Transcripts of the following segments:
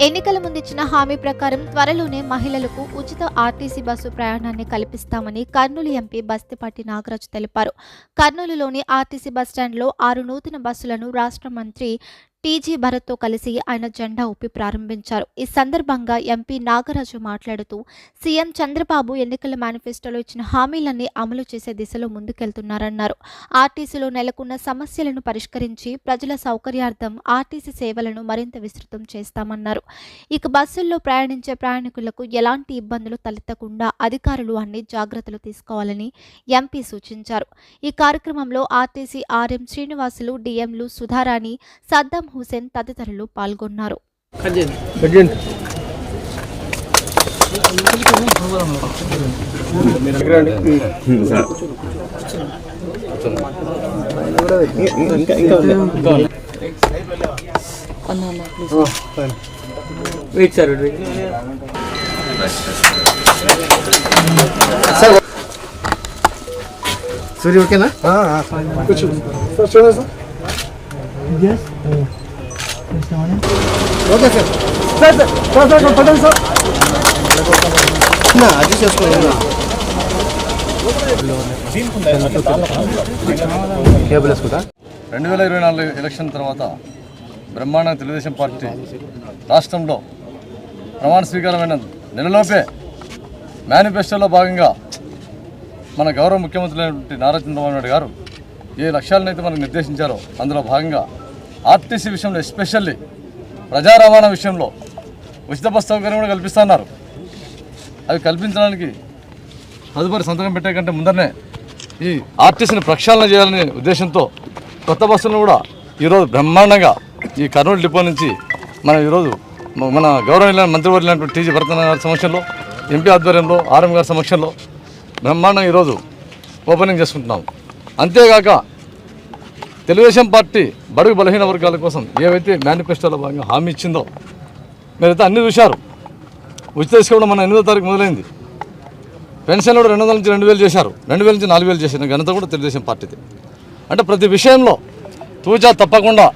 ఎన్నికల ముందిచ్చిన హామీ ప్రకారం త్వరలోనే మహిళలకు ఉచిత ఆర్టీసీ బస్సు ప్రయాణాన్ని కల్పిస్తామని కర్నూలు ఎంపీ బస్తిపాటి నాగరాజు తెలిపారు. కర్నూలులోని ఆర్టీసీ బస్టాండ్లో 6 నూతన బస్సులను రాష్ట్ర మంత్రి టీజీ భరత్తో కలిసి ఆయన జెండా ఊపి ప్రారంభించారు. ఈ సందర్భంగా ఎంపీ నాగరాజు మాట్లాడుతూ సీఎం చంద్రబాబు ఎన్నికల మేనిఫెస్టోలో ఇచ్చిన హామీలన్నీ అమలు చేసే దిశలో ముందుకెళ్తున్నారన్నారు. ఆర్టీసీలో నెలకొన్న సమస్యలను పరిష్కరించి ప్రజల సౌకర్యార్థం ఆర్టీసీ సేవలను మరింత విస్తృతం చేస్తామన్నారు. ఇక బస్సుల్లో ప్రయాణించే ప్రయాణికులకు ఎలాంటి ఇబ్బందులు తలెత్తకుండా అధికారులు అన్ని జాగ్రత్తలు తీసుకోవాలని ఎంపీ సూచించారు. ఈ కార్యక్రమంలో ఆర్టీసీ ఆర్ఎం శ్రీనివాసులు, డిఎంలు సుధారాణి, సద్దాం హుసేన్ తదితరులు పాల్గొన్నారు. సూర్య ఓకేనా? Okay sir. పడండి సార్. అది చేసుకోండి. కేబుల్ వేసుకుంటా. 2024 ఎలక్షన్ తర్వాత బ్రహ్మాండ తెలుగుదేశం పార్టీ రాష్ట్రంలో ప్రమాణ స్వీకారమైన నెలలోపే మేనిఫెస్టోలో భాగంగా మన గౌరవ ముఖ్యమంత్రి అయినటువంటి నారా చంద్రబాబు నాయుడు గారు ఏ లక్ష్యాలనైతే మనకు నిర్దేశించారో అందులో భాగంగా ఆర్టీసీ విషయంలో ఎస్పెషల్లీ ప్రజా రవాణా విషయంలో ఉచిత బస్ సౌకర్యం కూడా కల్పిస్తున్నారు. అవి కల్పించడానికి తదుపరి సంతకం పెట్టే కంటే ముందరనే ఈ ఆర్టీసీని ప్రక్షాళన చేయాలనే ఉద్దేశంతో కొత్త బస్సులను కూడా ఈరోజు బ్రహ్మాండంగా ఈ కర్నూలు డిపో నుంచి మనం ఈరోజు మన గౌరవ మంత్రివర్యులైనటువంటి టీజీ భరత్ గారి సమక్షంలో, ఎంపీ ఆధ్వర్యంలో, ఆర్ఎం గారి సమక్షంలో బ్రహ్మాండంగా ఈరోజు ఓపెనింగ్ చేసుకుంటున్నాం. అంతేగాక తెలుగుదేశం పార్టీ బడుగు బలహీన వర్గాల కోసం ఏవైతే మేనిఫెస్టోలో భాగంగా హామీ ఇచ్చిందో మీరైతే అన్నీ చూశారు. ఉచిత తీసుకోవడం మన 8వ తారీఖు మొదలైంది. పెన్షన్లు కూడా 200 నుంచి 2000 చేశారు, 2000 నుంచి 4000 చేసిన ఘనత కూడా తెలుగుదేశం పార్టీది. అంటే ప్రతి విషయంలో తూచా తప్పకుండా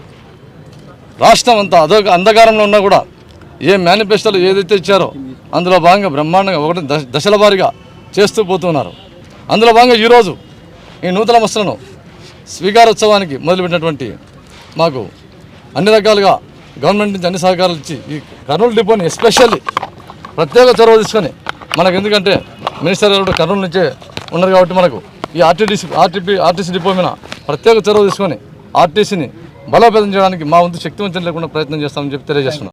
రాష్ట్రం అంతా అంధకారంలో ఉన్నా కూడా ఏ మేనిఫెస్టోలో ఏదైతే ఇచ్చారో అందులో భాగంగా బ్రహ్మాండంగా ఒకటి దశల వారీగా చేస్తూ పోతున్నారు. అందులో భాగంగా ఈరోజు ఈ నూతన బస్సులను స్వీకారోత్సవానికి మొదలుపెట్టినటువంటి మాకు అన్ని రకాలుగా గవర్నమెంట్ నుంచి అన్ని సహకారాలు ఇచ్చి ఈ కర్నూలు డిపోని ఎస్పెషల్లీ ప్రత్యేక చొరవ తీసుకొని మనకు, ఎందుకంటే మినిస్టర్ గారు కర్నూలు నుంచే ఉన్నారు కాబట్టి మనకు ఈ ఆర్టీసీ డిపో మీద ప్రత్యేక చొరవ తీసుకొని ఆర్టీసీని బలోపేతం చేయడానికి మా వంతు శక్తివంతం లేకుండా ప్రయత్నం చేస్తామని చెప్పి తెలియజేస్తున్నాం.